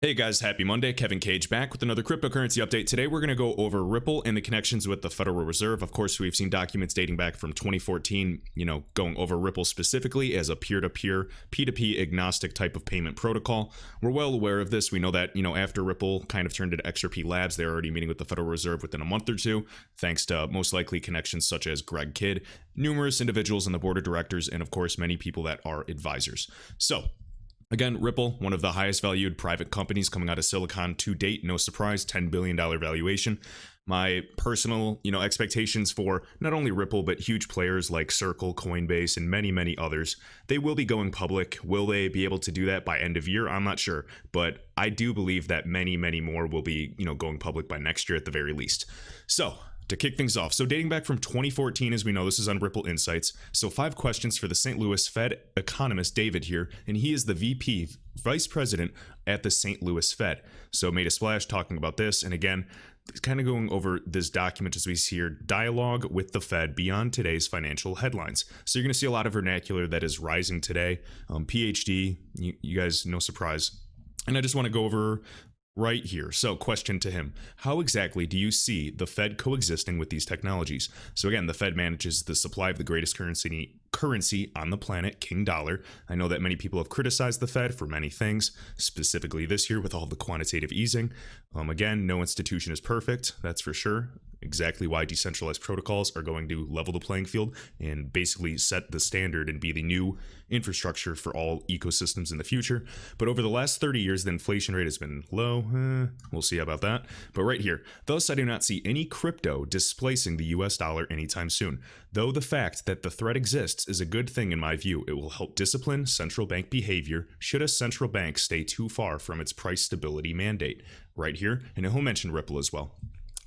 Hey guys, happy Monday. Kevin Cage back with another cryptocurrency update. Today we're going to go over Ripple and the connections with the Federal Reserve. Of course, we've seen documents dating back from 2014, going over Ripple specifically as a peer-to-peer, P2P agnostic type of payment protocol. We're well aware of this. We know that, after Ripple kind of turned into XRP Labs, they're already meeting with the Federal Reserve within a month or two, thanks to most likely connections such as Greg Kidd, numerous individuals in the board of directors, and of course, many people that are advisors. So, again, Ripple, one of the highest valued private companies coming out of Silicon to date. No surprise, $10 billion valuation. My personal, expectations for not only Ripple, but huge players like Circle, Coinbase, and many, many others. They will be going public. Will they be able to do that by end of year? I'm not sure. But I do believe that many, many more will be, going public by next year at the very least. So, to kick things off, so dating back from 2014, as we know, this is on Ripple Insights. So 5 questions for the St. Louis Fed economist David here, and he is the VP, Vice President at the St. Louis Fed. So made a splash talking about this, and again, kind of going over this document as we see here, dialogue with the Fed beyond today's financial headlines. So you're going to see a lot of vernacular that is rising today. PhD, you guys, no surprise. And I just want to go over right here. So question to him: how exactly do you see the Fed coexisting with these technologies? So again, the Fed manages the supply of the greatest currency on the planet, King Dollar. I know that many people have criticized the Fed for many things, specifically this year with all the quantitative easing. Again, no institution is perfect, that's for sure. Exactly why decentralized protocols are going to level the playing field and basically set the standard and be the new infrastructure for all ecosystems in the future. But over the last 30 years, the inflation rate has been low. We'll see about that. But right here, thus I do not see any crypto displacing the US dollar anytime soon. Though the fact that the threat exists is a good thing in my view. It will help discipline central bank behavior should a central bank stay too far from its price stability mandate. Right here, and he'll mention Ripple as well.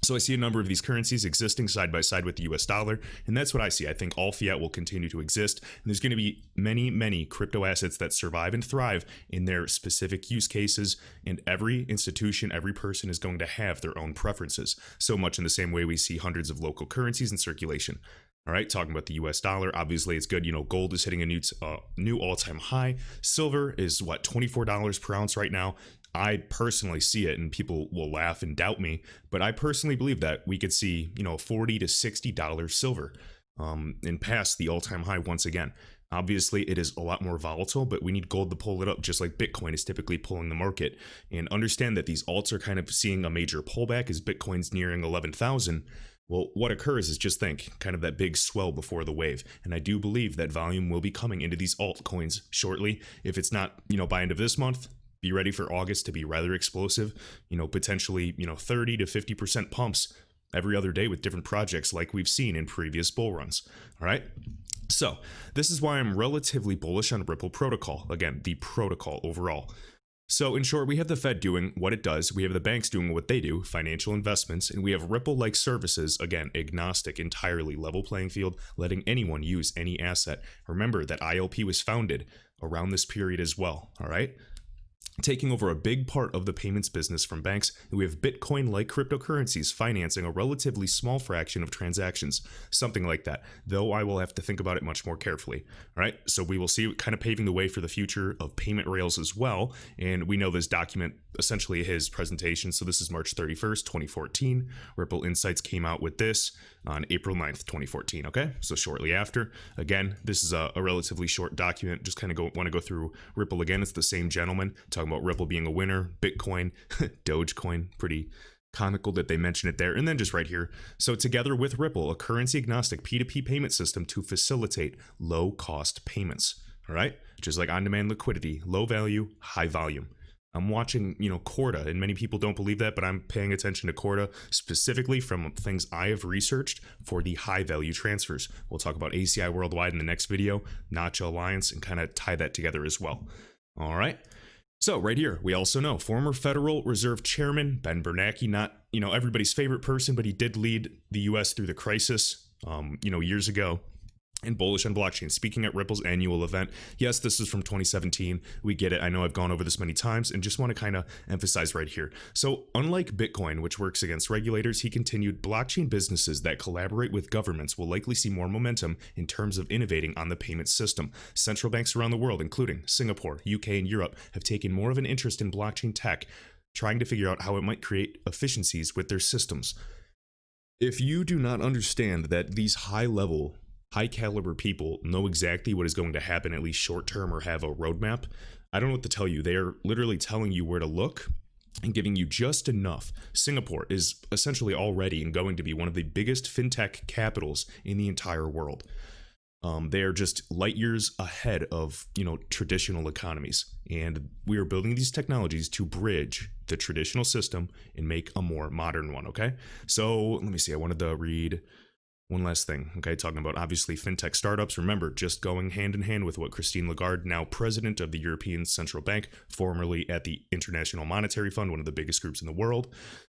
So I see a number of these currencies existing side by side with the US dollar, and that's what I see. I think all fiat will continue to exist, and there's going to be many, many crypto assets that survive and thrive in their specific use cases, and every institution, every person is going to have their own preferences. So much in the same way we see hundreds of local currencies in circulation. All right, talking about the US dollar, obviously it's good. Gold is hitting a new all-time high. Silver is, $24 per ounce right now. I personally see it, and people will laugh and doubt me, but I personally believe that we could see, $40 to $60 silver and pass the all-time high once again. Obviously, it is a lot more volatile, but we need gold to pull it up, just like Bitcoin is typically pulling the market. And understand that these alts are kind of seeing a major pullback as Bitcoin's nearing 11,000. Well, what occurs is, just think, kind of that big swell before the wave. And I do believe that volume will be coming into these altcoins shortly. If it's not, by end of this month, be ready for August to be rather explosive, potentially, 30 to 50% pumps every other day with different projects like we've seen in previous bull runs. All right. So this is why I'm relatively bullish on Ripple protocol. Again, the protocol overall. So in short, we have the Fed doing what it does. We have the banks doing what they do, financial investments, and we have Ripple-like services, again, agnostic, entirely level playing field, letting anyone use any asset. Remember that ILP was founded around this period as well. All right. Taking over a big part of the payments business from banks, and we have Bitcoin-like cryptocurrencies financing a relatively small fraction of transactions, something like that, though I will have to think about it much more carefully. All right, so we will see kind of paving the way for the future of payment rails as well, and we know this document, essentially his presentation, so this is March 31st, 2014. Ripple Insights came out with this on April 9th, 2014, okay? So shortly after. Again, this is a relatively short document, just kind of want to go through Ripple again. It's the same gentleman talking about Ripple being a winner, Bitcoin, Dogecoin, pretty comical that they mention it there. And then just right here, so together with Ripple, a currency agnostic P2P payment system to facilitate low cost payments, all right? Just like on-demand liquidity, low value, high volume. I'm watching, Corda, and many people don't believe that, but I'm paying attention to Corda specifically from things I have researched for the high value transfers. We'll talk about ACI Worldwide in the next video, Notch Alliance, and kind of tie that together as well. All right. So right here, we also know former Federal Reserve Chairman Ben Bernanke, not, everybody's favorite person, but he did lead the US through the crisis, years ago. and bullish on blockchain. Speaking at Ripple's annual event, yes, this is from 2017. We get it. I know I've gone over this many times and just want to kind of emphasize right here. So unlike Bitcoin, which works against regulators, he continued, blockchain businesses that collaborate with governments will likely see more momentum in terms of innovating on the payment system. Central banks around the world, including Singapore, UK, and Europe, have taken more of an interest in blockchain tech, trying to figure out how it might create efficiencies with their systems. If you do not understand that these high caliber people know exactly what is going to happen, at least short term, or have a roadmap, I don't know what to tell you. They are literally telling you where to look and giving you just enough. Singapore is essentially already and going to be one of the biggest fintech capitals in the entire world. They are just light years ahead of, traditional economies. And we are building these technologies to bridge the traditional system and make a more modern one, okay? So let me see. I wanted to read one last thing, okay, talking about obviously fintech startups. Remember, just going hand in hand with what Christine Lagarde, now president of the European Central Bank, formerly at the International Monetary Fund, one of the biggest groups in the world,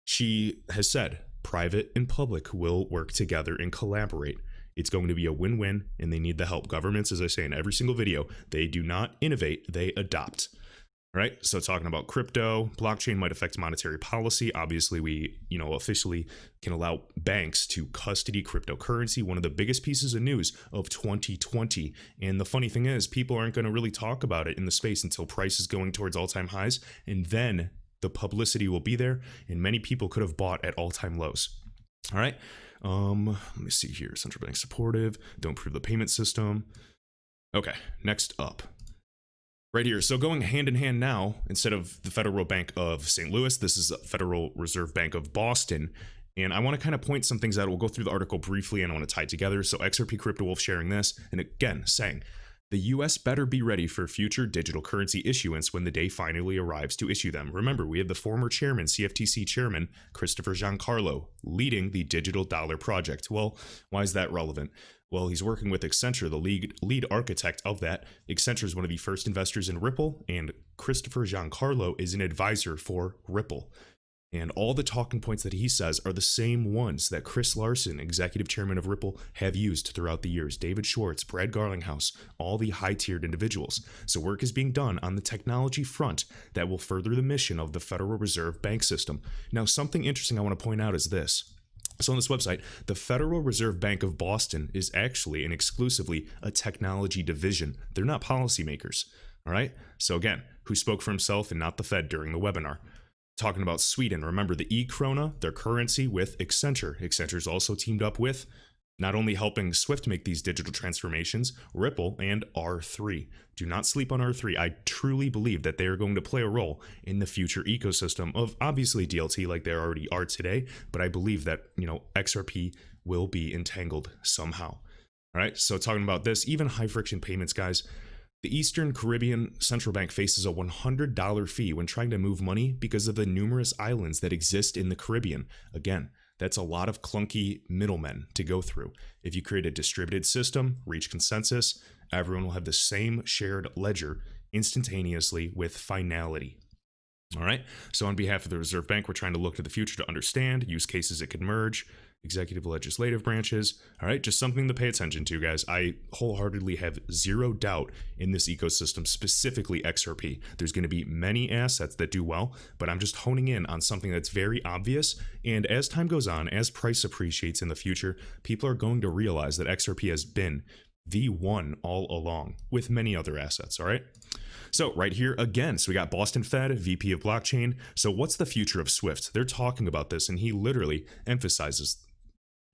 she has said private and public will work together and collaborate. It's going to be a win-win, and they need the help. Governments, as I say in every single video, they do not innovate, they adopt. All right, so talking about crypto, blockchain might affect monetary policy. Obviously, we, officially can allow banks to custody cryptocurrency, one of the biggest pieces of news of 2020. And the funny thing is, people aren't going to really talk about it in the space until price is going towards all-time highs, and then the publicity will be there, and many people could have bought at all-time lows. All right, let me see here. Central bank supportive, don't improve the payment system. Okay, next up. Right here, so going hand in hand now, instead of the Federal Bank of St. Louis, this is the Federal Reserve Bank of Boston. And I want to kind of point some things out. We'll go through the article briefly and I want to tie it together. So XRP Crypto Wolf sharing this, and again, saying, the US better be ready for future digital currency issuance when the day finally arrives to issue them. Remember, we have the former chairman, CFTC chairman, Christopher Giancarlo, leading the Digital Dollar Project. Well, why is that relevant? Well, he's working with Accenture, the lead architect of that. Accenture is one of the first investors in Ripple, and Christopher Giancarlo is an advisor for Ripple. And all the talking points that he says are the same ones that Chris Larsen, executive chairman of Ripple, have used throughout the years. David Schwartz, Brad Garlinghouse, all the high-tiered individuals. So work is being done on the technology front that will further the mission of the Federal Reserve Bank system. Now, something interesting I want to point out is this. So on this website, the Federal Reserve Bank of Boston is actually and exclusively a technology division. They're not policymakers, all right? So again, who spoke for himself and not the Fed during the webinar? Talking about Sweden, remember the e-krona, their currency with Accenture. Accenture's also teamed up with not only helping Swift make these digital transformations, Ripple and R3. Do not sleep on R3. I truly believe that they are going to play a role in the future ecosystem of obviously DLT like they already are today, but I believe that, XRP will be entangled somehow. All right, so talking about this, even high friction payments, guys, the Eastern Caribbean Central Bank faces a $100 fee when trying to move money because of the numerous islands that exist in the Caribbean. Again, that's a lot of clunky middlemen to go through. If you create a distributed system, reach consensus, everyone will have the same shared ledger instantaneously with finality. All right, so on behalf of the Reserve Bank, we're trying to look to the future to understand use cases it could merge, executive legislative branches. All right, just something to pay attention to, guys. I wholeheartedly have zero doubt in this ecosystem, specifically XRP. There's going to be many assets that do well, but I'm just honing in on something that's very obvious. And as time goes on, as price appreciates in the future, people are going to realize that XRP has been the one all along with many other assets. All right. So right here again, so we got Boston Fed, VP of Blockchain. So what's the future of Swift? They're talking about this, and he literally emphasizes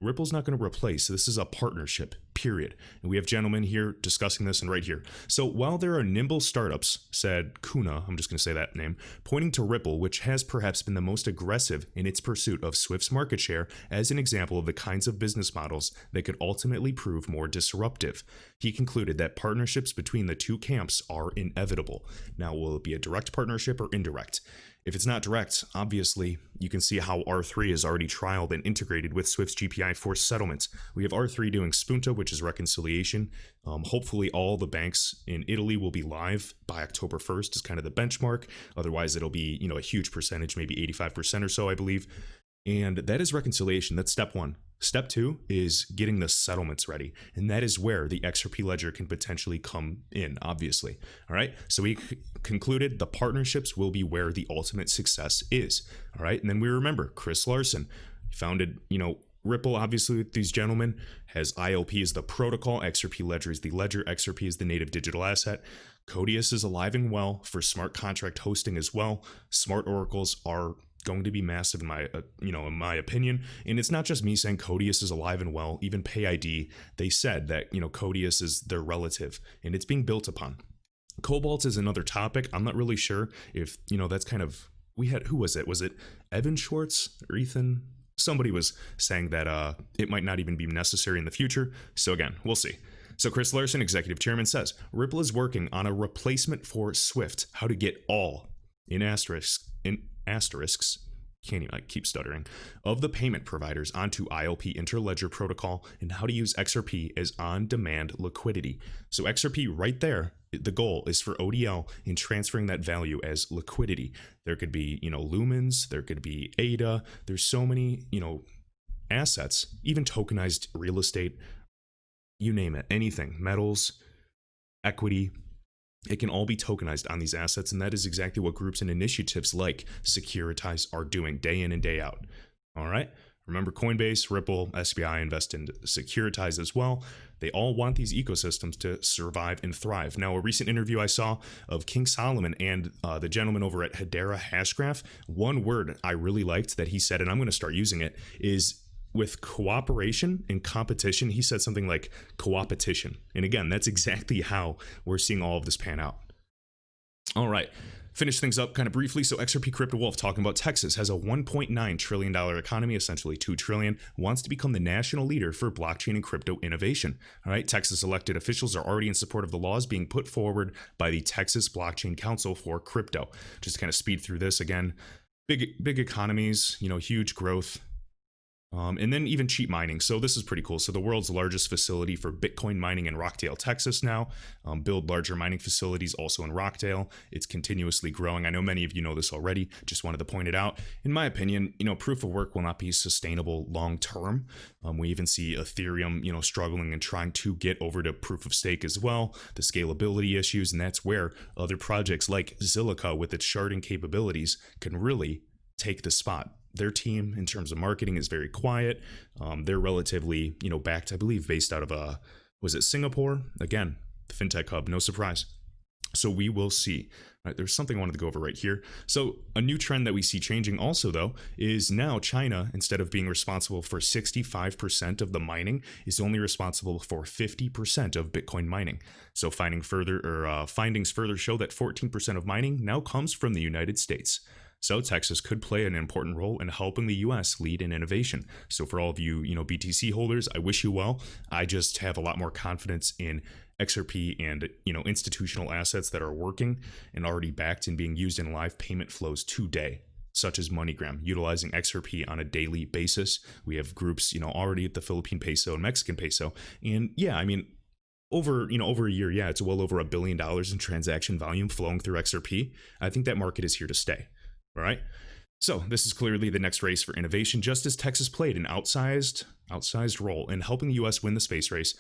Ripple's not going to replace. This is a partnership, period. And we have gentlemen here discussing this and right here. So while there are nimble startups, said Kuna, I'm just going to say that name, pointing to Ripple, which has perhaps been the most aggressive in its pursuit of Swift's market share as an example of the kinds of business models that could ultimately prove more disruptive. He concluded that partnerships between the two camps are inevitable. Now, will it be a direct partnership or indirect? If it's not direct, obviously, you can see how R3 is already trialed and integrated with Swift's GPI for settlements. We have R3 doing Spunta, which is reconciliation. Hopefully, all the banks in Italy will be live by October 1st is kind of the benchmark. Otherwise, it'll be, a huge percentage, maybe 85% or so, I believe. And that is reconciliation. That's step one. Step 2 is getting the settlements ready, and that is where the XRP ledger can potentially come in, obviously. All right, so we concluded the partnerships will be where the ultimate success is. All right, and then we remember Chris Larson founded, Ripple, obviously, with these gentlemen, has ILP as the protocol, XRP ledger is the ledger, XRP is the native digital asset. Codius is alive and well for smart contract hosting as well. Smart oracles are going to be massive in my opinion. And it's not just me saying Codius is alive and well. Even PayID, they said that, Codius is their relative and it's being built upon. Cobalt is another topic. I'm not really sure if, that's kind of, who was it? Was it Evan Schwartz or Ethan? Somebody was saying that it might not even be necessary in the future. So again, we'll see. So Chris Larson, executive chairman, says Ripple is working on a replacement for Swift. How to get all in asterisks, I keep stuttering, of the payment providers onto ILP interledger protocol, and how to use XRP as on-demand liquidity. So XRP right there, the goal is for ODL in transferring that value as liquidity. There could be, lumens, there could be ADA. There's so many, assets, even tokenized real estate, you name it, anything, metals, equity. It can all be tokenized on these assets, and that is exactly what groups and initiatives like Securitize are doing day in and day out. All right? Remember Coinbase, Ripple, SBI invest in Securitize as well. They all want these ecosystems to survive and thrive. Now, a recent interview I saw of King Solomon and the gentleman over at Hedera Hashgraph, one word I really liked that he said, and I'm going to start using it, is with cooperation and competition. He said something like co-opetition. And again, that's exactly how we're seeing all of this pan out. All right. Finish things up kind of briefly. So XRP Crypto Wolf talking about Texas has a $1.9 trillion economy, essentially $2 trillion, wants to become the national leader for blockchain and crypto innovation. All right. Texas elected officials are already in support of the laws being put forward by the Texas Blockchain Council for Crypto. Just to kind of speed through this again, big economies, huge growth. And then even cheap mining. So this is pretty cool. So the world's largest facility for Bitcoin mining in Rockdale, Texas now. Build larger mining facilities also in Rockdale. It's continuously growing. I know many of you know this already. Just wanted to point it out. In my opinion, proof of work will not be sustainable long term. We even see Ethereum, struggling and trying to get over to proof of stake as well. The scalability issues, and that's where other projects like Zilliqa with its sharding capabilities can really take the spot. Their team in terms of marketing is very quiet. They're relatively, backed, I believe, based out of, was it Singapore? Again, the fintech hub, no surprise. So we will see. Right, there's something I wanted to go over right here. So a new trend that we see changing also, though, is now China, instead of being responsible for 65% of the mining, is only responsible for 50% of Bitcoin mining. So findings further show that 14% of mining now comes from the United States. So Texas could play an important role in helping the US lead in innovation. So for all of you, BTC holders, I wish you well. I just have a lot more confidence in XRP and, institutional assets that are working and already backed and being used in live payment flows today, such as MoneyGram, utilizing XRP on a daily basis. We have groups, already at the Philippine peso and Mexican peso. And yeah, over a year, it's well over $1 billion in transaction volume flowing through XRP. I think that market is here to stay. All right. So this is clearly the next race for innovation, just as Texas played an outsized role in helping the U.S. win the space race.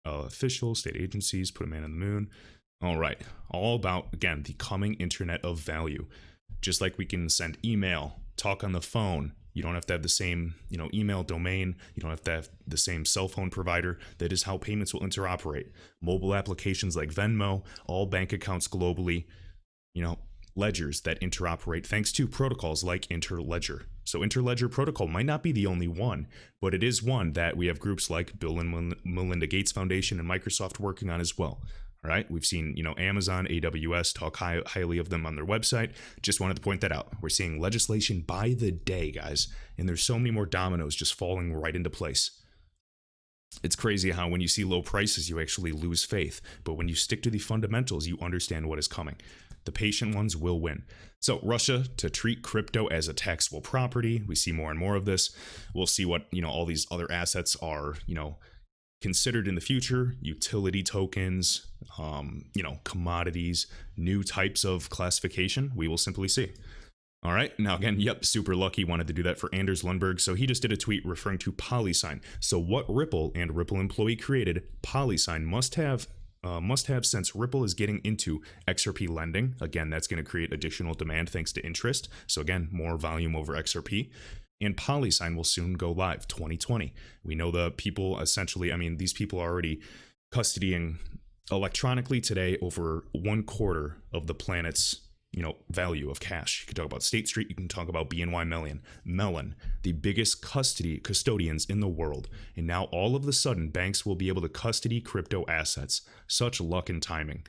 Officials, state agencies, put a man on the moon. All right. All about, again, the coming internet of value. Just like we can send email, talk on the phone. You don't have to have the same, email domain. You don't have to have the same cell phone provider. That is how payments will interoperate. Mobile applications like Venmo, all bank accounts globally, ledgers that interoperate thanks to protocols like Interledger. So Interledger protocol might not be the only one, but it is one that we have groups like Bill and Melinda Gates Foundation and Microsoft working on as well. All right, we've seen, Amazon, AWS talk highly of them on their website. Just wanted to point that out. We're seeing legislation by the day, guys, and there's so many more dominoes just falling right into place. It's crazy how when you see low prices, you actually lose faith. But when you stick to the fundamentals, you understand what is coming. The patient ones will win. So Russia to treat crypto as a taxable property. We see more and more of this. We'll see what, all these other assets are, considered in the future. Utility tokens, commodities, new types of classification. We will simply see. All right, now again, yep, super lucky, wanted to do that for Anders Lundberg, so he just did a tweet referring to Polysign. So what Ripple and Ripple employee created, Polysign must have since Ripple is getting into XRP lending. Again, that's going to create additional demand thanks to interest. So again, more volume over XRP. And Polysign will soon go live, 2020. We know the people essentially, I mean, these people are already custodying electronically today over 1/4 of the planet's value of cash. You can talk about State Street, you can talk about BNY Mellon, the biggest custodians in the world. And now all of a sudden, banks will be able to custody crypto assets. Such luck and timing.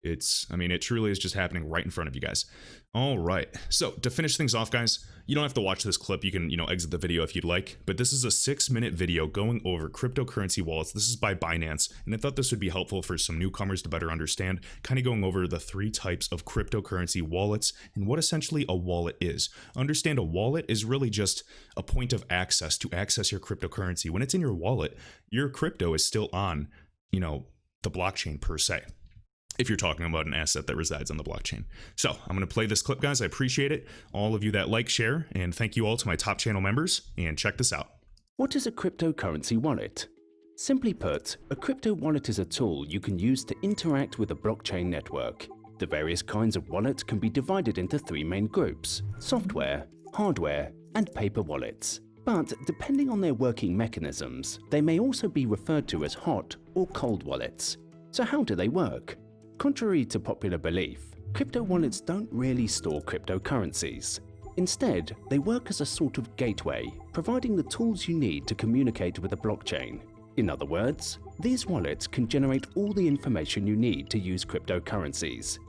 It truly is just happening right in front of you guys. All right, so to finish things off, guys, you don't have to watch this clip. You can, exit the video if you'd like, but this is a 6-minute video going over cryptocurrency wallets. This is by Binance, and I thought this would be helpful for some newcomers to better understand, kind of going over the 3 types of cryptocurrency wallets and what essentially a wallet is. Understand a wallet is really just a point of access to access your cryptocurrency. When it's in your wallet, your crypto is still on, the blockchain per se, if you're talking about an asset that resides on the blockchain. So I'm going to play this clip, guys. I appreciate it. All of you that like, share, and thank you all to my top channel members. And check this out. What is a cryptocurrency wallet? Simply put, a crypto wallet is a tool you can use to interact with a blockchain network. The various kinds of wallets can be divided into 3 main groups: software, hardware, and paper wallets. But depending on their working mechanisms, they may also be referred to as hot or cold wallets. So how do they work? Contrary to popular belief, crypto wallets don't really store cryptocurrencies. Instead, they work as a sort of gateway, providing the tools you need to communicate with a blockchain. In other words, these wallets can generate all the information you need to use cryptocurrencies.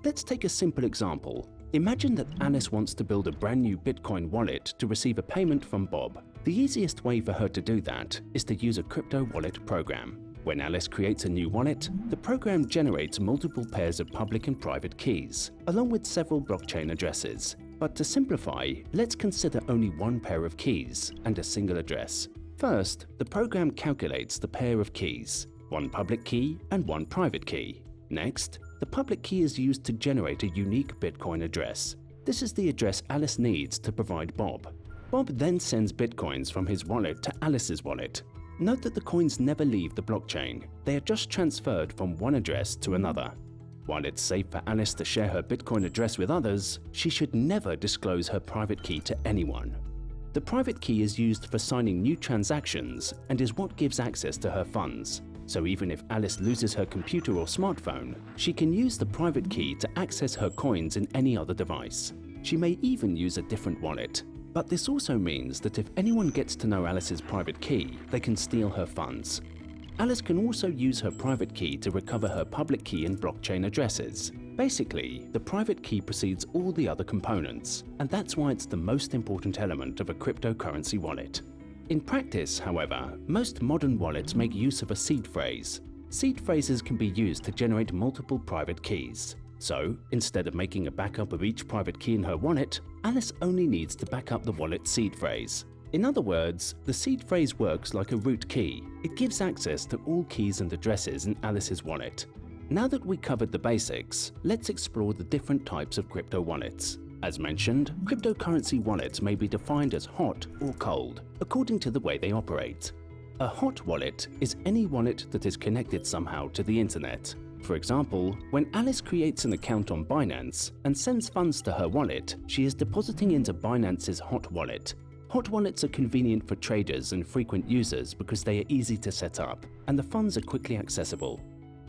Let's take a simple example. Imagine that Alice wants to build a brand new Bitcoin wallet to receive a payment from Bob. The easiest way for her to do that is to use a crypto wallet program. When Alice creates a new wallet, the program generates multiple pairs of public and private keys, along with several blockchain addresses. But to simplify, let's consider only one pair of keys and a single address. First, the program calculates the pair of keys, one public key and one private key. Next, the public key is used to generate a unique Bitcoin address. This is the address Alice needs to provide Bob. Bob then sends Bitcoins from his wallet to Alice's wallet. Note that the coins never leave the blockchain. They are just transferred from one address to another. While it's safe for Alice to share her Bitcoin address with others, she should never disclose her private key to anyone. The private key is used for signing new transactions and is what gives access to her funds. So even if Alice loses her computer or smartphone, she can use the private key to access her coins in any other device. She may even use a different wallet. But this also means that if anyone gets to know Alice's private key, they can steal her funds. Alice can also use her private key to recover her public key and blockchain addresses. Basically, the private key precedes all the other components, and that's why it's the most important element of a cryptocurrency wallet. In practice, however, most modern wallets make use of a seed phrase. Seed phrases can be used to generate multiple private keys. So, instead of making a backup of each private key in her wallet, Alice only needs to back up the wallet's seed phrase. In other words, the seed phrase works like a root key. It gives access to all keys and addresses in Alice's wallet. Now that we covered the basics, let's explore the different types of crypto wallets. As mentioned, cryptocurrency wallets may be defined as hot or cold, according to the way they operate. A hot wallet is any wallet that is connected somehow to the internet. For example, when Alice creates an account on Binance and sends funds to her wallet, she is depositing into Binance's hot wallet. Hot wallets are convenient for traders and frequent users because they are easy to set up and the funds are quickly accessible.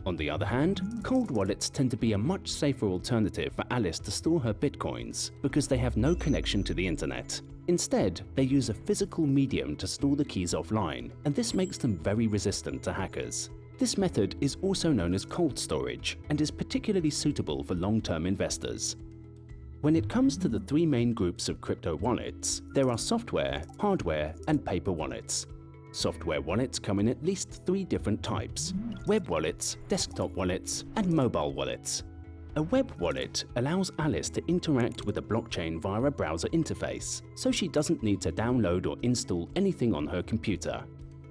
On the other hand, cold wallets tend to be a much safer alternative for Alice to store her bitcoins because they have no connection to the internet. Instead, they use a physical medium to store the keys offline, and this makes them very resistant to hackers. This method is also known as cold storage and is particularly suitable for long-term investors. When it comes to the 3 main groups of crypto wallets, there are software, hardware, and paper wallets. Software wallets come in at least 3 different types: web wallets, desktop wallets, and mobile wallets. A web wallet allows Alice to interact with a blockchain via a browser interface, so she doesn't need to download or install anything on her computer.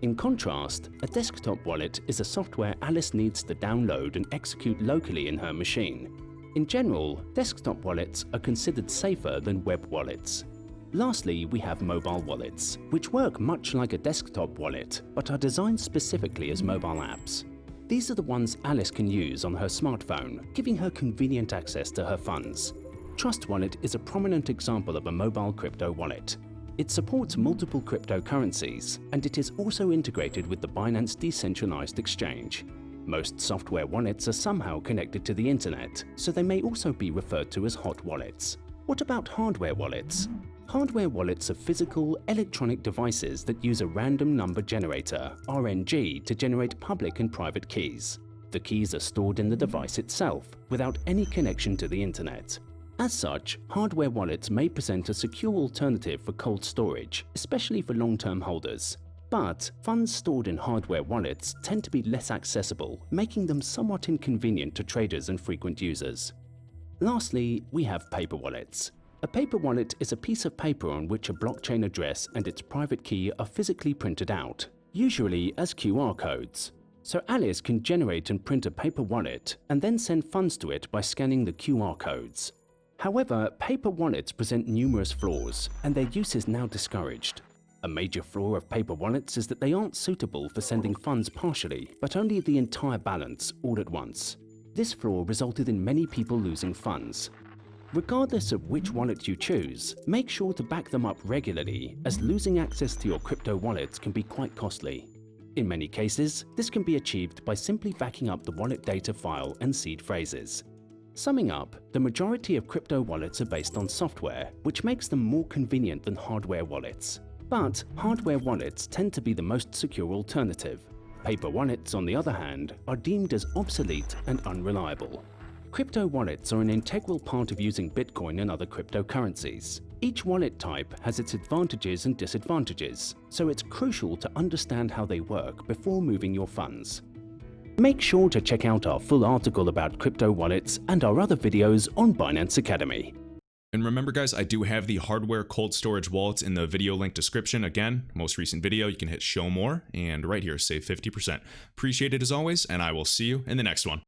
In contrast, a desktop wallet is a software Alice needs to download and execute locally in her machine. In general, desktop wallets are considered safer than web wallets. Lastly, we have mobile wallets, which work much like a desktop wallet, but are designed specifically as mobile apps. These are the ones Alice can use on her smartphone, giving her convenient access to her funds. Trust Wallet is a prominent example of a mobile crypto wallet. It supports multiple cryptocurrencies, and it is also integrated with the Binance decentralized exchange. Most software wallets are somehow connected to the internet, so they may also be referred to as hot wallets. What about hardware wallets? Hardware wallets are physical, electronic devices that use a random number generator, RNG, to generate public and private keys. The keys are stored in the device itself, without any connection to the internet. As such, hardware wallets may present a secure alternative for cold storage, especially for long-term holders. But funds stored in hardware wallets tend to be less accessible, making them somewhat inconvenient to traders and frequent users. Lastly, we have paper wallets. A paper wallet is a piece of paper on which a blockchain address and its private key are physically printed out, usually as QR codes. So Alice can generate and print a paper wallet and then send funds to it by scanning the QR codes. However, paper wallets present numerous flaws, and their use is now discouraged. A major flaw of paper wallets is that they aren't suitable for sending funds partially, but only the entire balance all at once. This flaw resulted in many people losing funds. Regardless of which wallet you choose, make sure to back them up regularly, as losing access to your crypto wallets can be quite costly. In many cases, this can be achieved by simply backing up the wallet data file and seed phrases. Summing up, the majority of crypto wallets are based on software, which makes them more convenient than hardware wallets. But hardware wallets tend to be the most secure alternative. Paper wallets, on the other hand, are deemed as obsolete and unreliable. Crypto wallets are an integral part of using Bitcoin and other cryptocurrencies. Each wallet type has its advantages and disadvantages, so it's crucial to understand how they work before moving your funds. Make sure to check out our full article about crypto wallets and our other videos on Binance Academy. And remember guys, I do have the hardware cold storage wallets in the video link description. Again, most recent video, you can hit show more and right here, save 50%. Appreciate it as always, and I will see you in the next one.